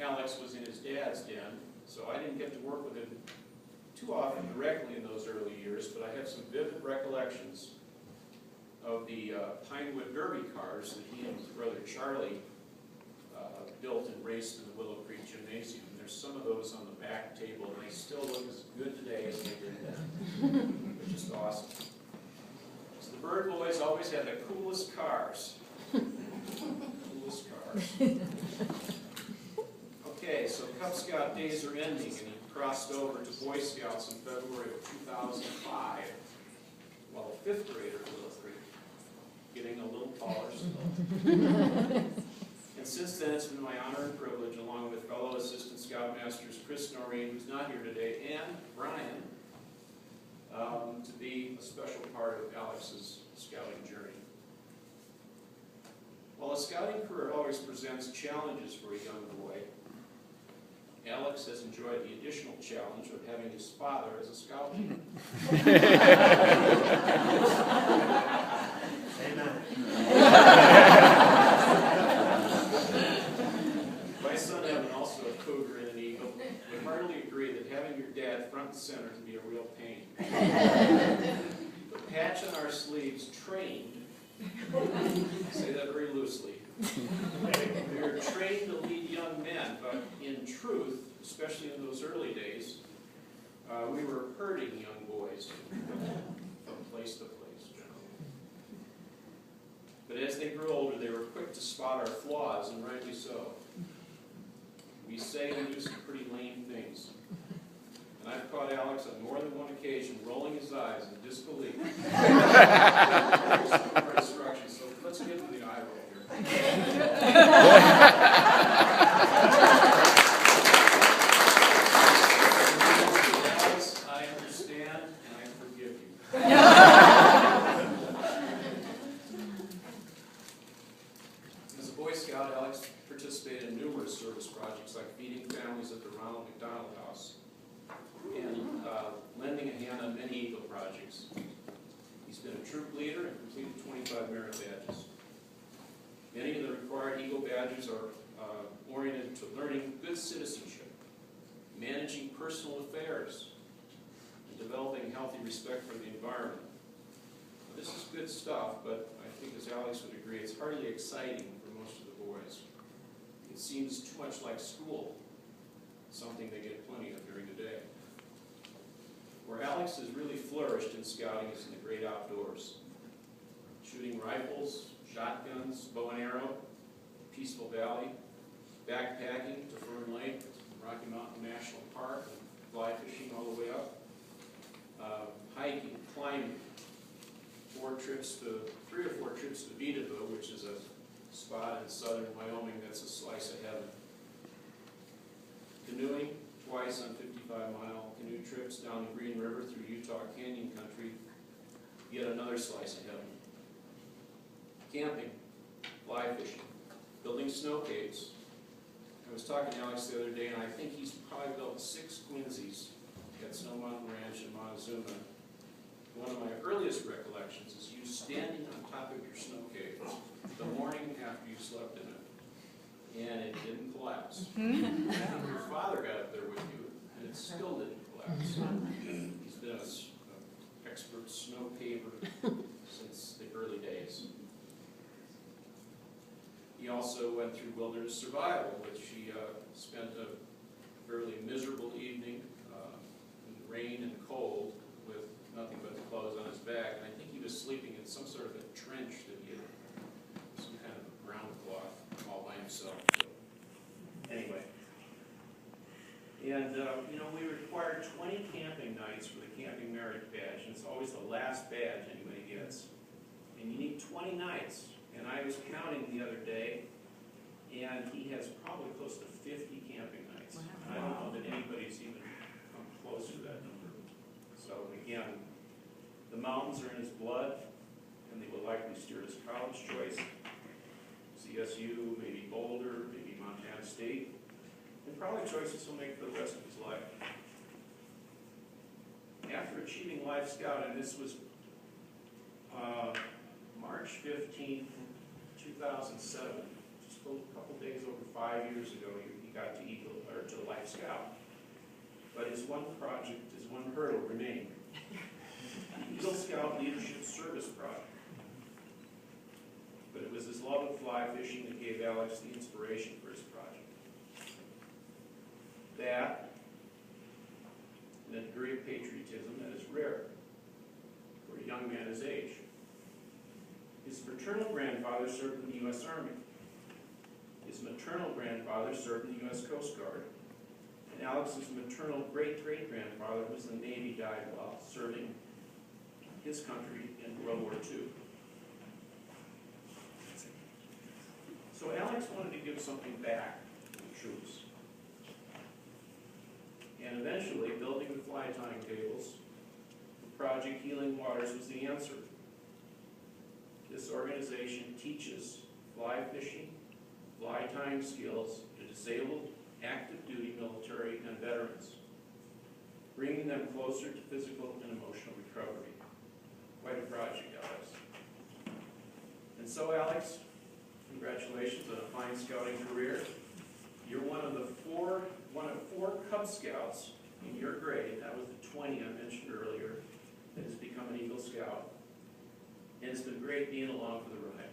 Alex was in his dad's den, so I didn't get to work with him too often directly in those early years, but I have some vivid recollections of the Pinewood Derby cars that he and his brother Charlie built and raced in the Willow Creek Gymnasium. There's some of those on the back table, and they still look as good today as they did then. They're just awesome. So the Burd boys always had the coolest cars. Coolest cars. Okay, so Cub Scout days are ending, and he crossed over to Boy Scouts in February of 2005, while a fifth grader at Willow Creek, getting a little taller still. And since then, it's been my honor and privilege, along with fellow Assistant Scoutmasters Chris Noreen, who's not here today, and Brian, to be a special part of Alex's scouting journey. While a scouting career always presents challenges for a young boy, Alex has enjoyed the additional challenge of having his father as a scout leader. My son Evan, also a cougar and an eagle, would heartily agree that having your dad front and center can be a real pain. The patch on our sleeves trained, I say that very loosely, we were trained to lead young men, but in truth, especially in those early days, we were herding young boys from place to place, generally. But as they grew older, they were quick to spot our flaws, and rightly so. We say and do some pretty lame things. And I've caught Alex on more than one occasion rolling his eyes in disbelief. Our instructions, so let's get to the eye roll here. Alex, I understand and I forgive you. As a Boy Scout, Alex participated in numerous service projects like feeding families at the Ronald McDonald House and lending a hand on many Eagle projects. He's been a troop leader and completed 25 merit badges. Many of the required Eagle badges are oriented to learning good citizenship, managing personal affairs, and developing healthy respect for the environment. Now, this is good stuff, but I think, as Alex would agree, it's hardly exciting for most of the boys. It seems too much like school, something they get plenty of during the day. Where Alex has really flourished in scouting is in the great outdoors. Shooting rifles, shotguns, bow and arrow, Peaceful Valley, backpacking to Fern Lake, Rocky Mountain National Park, and fly fishing all the way up, hiking, climbing, 3 or 4 trips to Vidaville, which is a spot in southern Wyoming that's a slice of heaven. Canoeing, twice on 55-mile canoe trips down the Green River through Utah Canyon country, yet another slice of heaven. Camping, fly fishing, building snow caves. I was talking to Alex the other day, and I think he's probably built 6 Quincy's at Snow Mountain Ranch in Montezuma. One of my earliest recollections is you standing on top of your snow cave the morning after you slept in it, and it didn't collapse. Your father got up there with you, and it still didn't collapse. He's been an expert snow caver since the early days. He also went through wilderness survival, which he spent a fairly miserable evening in the rain and cold with nothing but the clothes on his back. And I think he was sleeping in some sort of a trench that he had, some kind of a ground cloth all by himself. So, anyway. And, we required 20 camping nights for the camping merit badge, and it's always the last badge anybody gets. And you need 20 nights. And I was counting the other day, and he has probably close to 50 camping nights. Wow. And I don't know that anybody's even come close to that number. So again, the mountains are in his blood, and they will likely steer his college choice. CSU, maybe Boulder, maybe Montana State, and probably choices he'll make for the rest of his life. After achieving Life Scout, and this was March 15th, 2007, just a couple days over 5 years ago, he got to Eagle, or to Life Scout. But his one project, his one hurdle remained. The Eagle Scout Leadership Service Project. But it was his love of fly fishing that gave Alex the inspiration for his project. That, and a degree of patriotism that is rare for a young man his age. His paternal grandfather served in the U.S. Army. His maternal grandfather served in the U.S. Coast Guard. And Alex's maternal great-great-grandfather was in the Navy, died while serving his country in World War II. So Alex wanted to give something back to the troops. And eventually, building the fly tying tables, the project Healing Waters was the answer. This organization teaches fly fishing, fly tying skills to disabled, active duty military and veterans, bringing them closer to physical and emotional recovery. Quite a project, Alex. And so, Alex, congratulations on a fine scouting career. You're one of four Cub Scouts in your grade, that was the 20 I mentioned earlier, that has become an Eagle Scout. And it's been great being along for the ride.